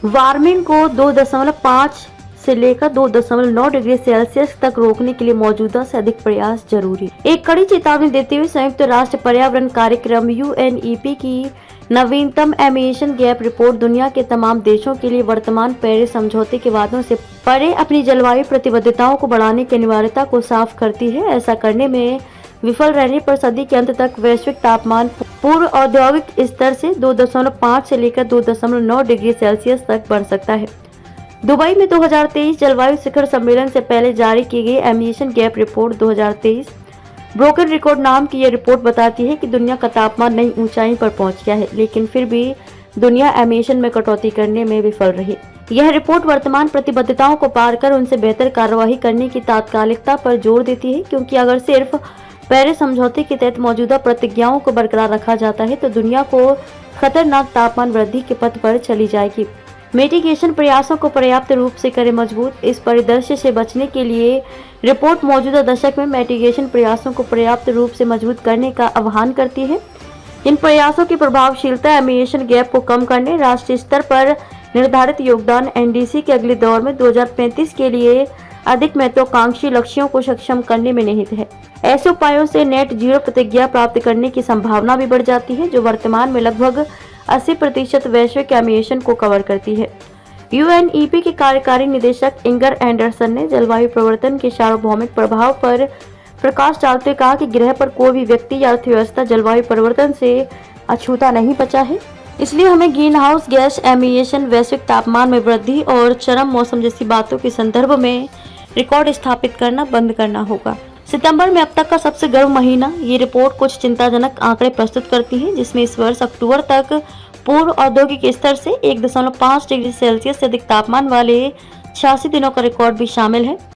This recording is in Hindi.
वार्मिंग को 2.5 से लेकर 2.9 डिग्री सेल्सियस तक रोकने के लिए मौजूदा से अधिक प्रयास जरूरी। एक कड़ी चेतावनी देते हुए संयुक्त राष्ट्र पर्यावरण कार्यक्रम UNEP की नवीनतम एमिशन गैप रिपोर्ट दुनिया के तमाम देशों के लिए वर्तमान पेरिस समझौते के वादों से परे अपनी जलवायु प्रतिबद्धताओं को बढ़ाने की अनिवार्यता को साफ करती है। ऐसा करने में विफल रहने पर सदी के अंत तक वैश्विक तापमान पूर्व औद्योगिक स्तर से 2.5 से लेकर 2.9 डिग्री सेल्सियस तक बढ़ सकता है। दुबई में 2023 जलवायु शिखर सम्मेलन से पहले जारी की गई emission gap report 2023 broken record नाम की यह रिपोर्ट बताती है कि दुनिया का तापमान नई ऊंचाई पर पहुंच गया है, लेकिन फिर भी दुनिया एमिशन में कटौती करने में विफल रही। यह रिपोर्ट वर्तमान प्रतिबद्धताओं को पार कर उनसे बेहतर कार्यवाही करने की तात्कालिकता पर जोर देती है, क्योंकि अगर सिर्फ पेरिस समझौते के तहत मौजूदा प्रतिज्ञाओं को बरकरार रखा जाता है तो दुनिया को खतरनाक तापमान वृद्धि के पथ पर चली जाएगी। मिटिगेशन प्रयासों को पर्याप्त रूप से करें मजबूत। इस परिदृश्य से बचने के लिए रिपोर्ट मौजूदा दशक में मिटिगेशन प्रयासों को पर्याप्त रूप से मजबूत करने का आह्वान करती है। इन प्रयासों की प्रभावशीलता एमिशन गैप को कम करने, राष्ट्रीय स्तर पर निर्धारित योगदान, NDC के अगले दौर में 2035 के लिए अधिक महत्वाकांक्षी लक्ष्यों को सक्षम करने में निहित है। ऐसे उपायों से नेट जीरो प्रतिज्ञा प्राप्त करने की संभावना भी बढ़ जाती है, जो वर्तमान में लगभग 80% वैश्विक एमिशन को कवर करती है। UNEP के कार्यकारी निदेशक इंगर एंडरसन ने जलवायु परिवर्तन के सार्वभौमिक प्रभाव पर प्रकाश डालते हुए कहा कि ग्रह पर कोई भी व्यक्ति या अर्थव्यवस्था जलवायु परिवर्तन से अछूता नहीं बचा है। इसलिए हमें ग्रीन हाउस गैस एमिशन, वैश्विक तापमान में वृद्धि और चरम मौसम जैसी बातों के संदर्भ में रिकॉर्ड स्थापित करना बंद करना होगा। सितंबर में अब तक का सबसे गर्म महीना, ये रिपोर्ट कुछ चिंताजनक आंकड़े प्रस्तुत करती है, जिसमें इस वर्ष अक्टूबर तक पूर्व औद्योगिक स्तर से 1.5 डिग्री सेल्सियस से अधिक तापमान वाले 86 दिनों का रिकॉर्ड भी शामिल है।